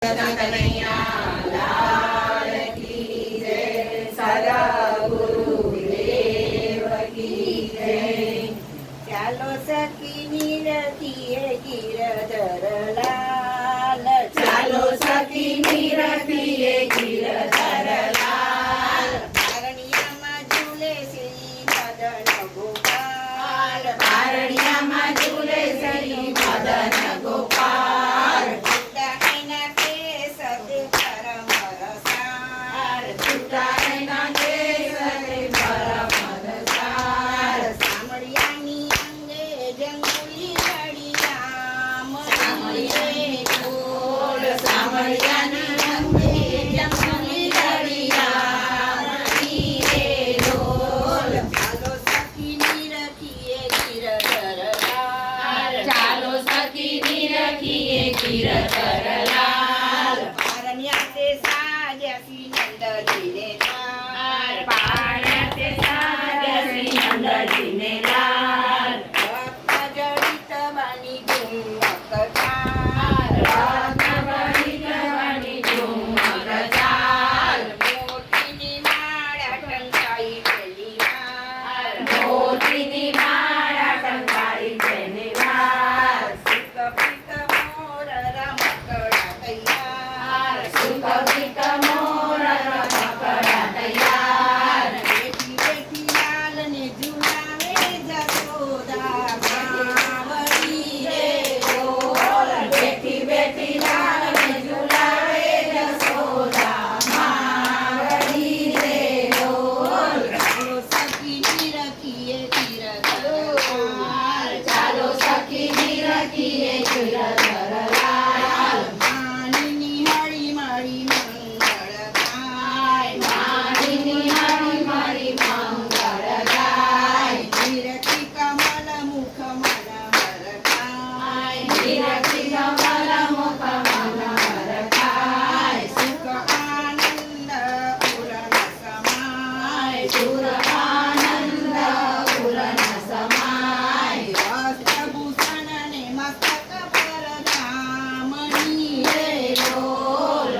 કનૈયા લાલ કી જય, સદા ગુરુદેવ કી જય. ચાલો સખી નિરખીએ ગિરધર લાલ, ચાલો સખી નિરખીએ ગિરધર લાલ. પારણિયામાં ઝૂલે શ્રી મદન ગોપાલ, પારણિયામાં ઝૂલે શ્રી મદન ગોપાલ. ગિરધર લાલ, પારણ્યા તે સાજ્યા શ્રી નંદજીને લાલ, પારણ્યા તે સાજ્યા શ્રી નંદજીને લાલ. રત્ન જડિત બની ઝુમક ચાલ, રત્ન જડિત બની ઝુમક ચાલ. મોતીની માળા ટંકાઈ પેલી વાર, મોતીની માળા ટંકાઈ પેલી વાર. સુકવિત મોર રમકડા તૈયાર, બેઠી બેઠી લાલને ઝુલાવે જશોદા માવડી રે ઢોલ. બેઠી બેઠી લાલને ઝુલાવે જશોદા માવડી રે ઢોલ. ચાલો સખી નિરખીએ ગિરધર લાલ, ચાલો સખી નિરખીએ ગિરધર લાલ. માનીની હળી મળી મંગળ ગાય, માનીની હળી મળી મંગળ ગાય. નિરખી કમલ મુખ મનહર ખાય, નિરખી કમલ મુખ મનહર ખાય. સુખ આનંદ ઉરન સમાય, સુખ આનંદ ઉરન સમાય. વસ્ત્રભૂષણ ને મસ્તક પર ધામણી રે ઢોલ,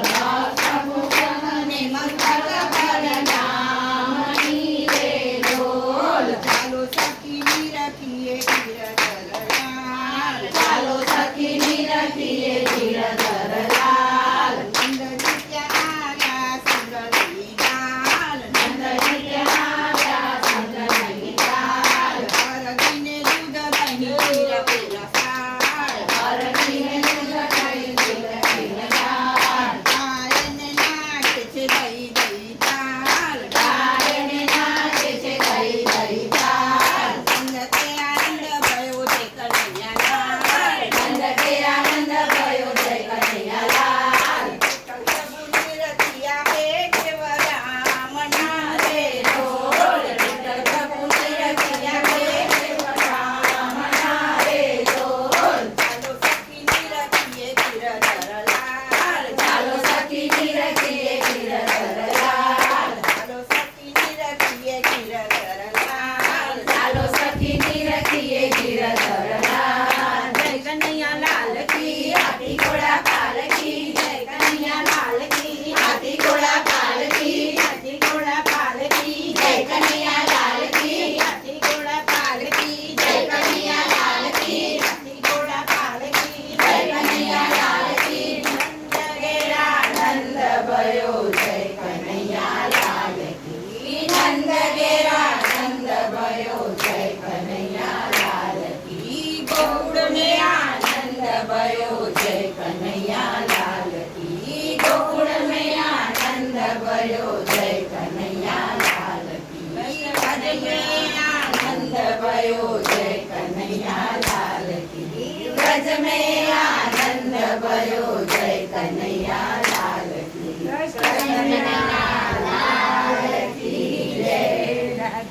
વસ્ત્રભૂષણ ને મસ્તક પર ધામણી રે ઢોલ. ચાલો સખી નિરખીએ ગિરધર લાલ, ચાલો સખી નિરખીએ ગિરધર લાલ. નંદજી ત્યાં આવ્યા સુંદરી લાલ, નંદજી ત્યાં આવ્યા સુંદરી લાલ. અરગીને દૂધ દહીં ખીર પેલા સાળ, અરગીને દૂધ દહીં ખીર પેલા સાળ. ગાયને નાચે છે દઈ દઈ તાલ, ગાયને નાચે છે દઈ દઈ તાલ. નંદ તે આનંદ ભયો જય કનૈયા લાલ, નંદ તે આનંદ ભયો જય કનૈયા લાલ. પ્રભુ નિરખિયા હે કેવરામના રે ઢોલ, પ્રભુ નિરખિયા હે કેવરામના રે ઢોલ. ચાલો સખી નિરખીએ ગિરધર લાલ, ચાલો સખી નિરખીએ ગિરધર લાલ. ચાલો સખી નિરખીએ ગિરધર લાલ, ચાલો સખી નિરખીએ ગિરધર લાલ. જય કનૈયા લાલ કી, હાથી ઘોડા પાલકી, જય કનૈયા લાલ કી, હાથી ઘોડા પાલકી, હાથી ઘોડા પાલકી. જય કનૈયા લાલ કી, હાથી ઘોડા પાલકી, જય કનૈયા લાલ કી, હાથી ઘોડા પાલકી, જય કનૈયા લાલ કી. નંદ ઘેરા નંદ ભયો જય કનૈયા લાલ કી, નંદ ઘેરા નંદ ભયો જય કનૈયા લાલ કી. ગોકુળ મેં આનંદ ભયો જય કનૈયા લાલ કી, ગોકુળ મેં આનંદ ભયો જય કનૈયા લાલ કી. વ્રજ મેં આનંદ ભયો જય કનૈયા લાલ કી, વ્રજ મેં આનંદ ભયો જય કનૈયા લાલ કી.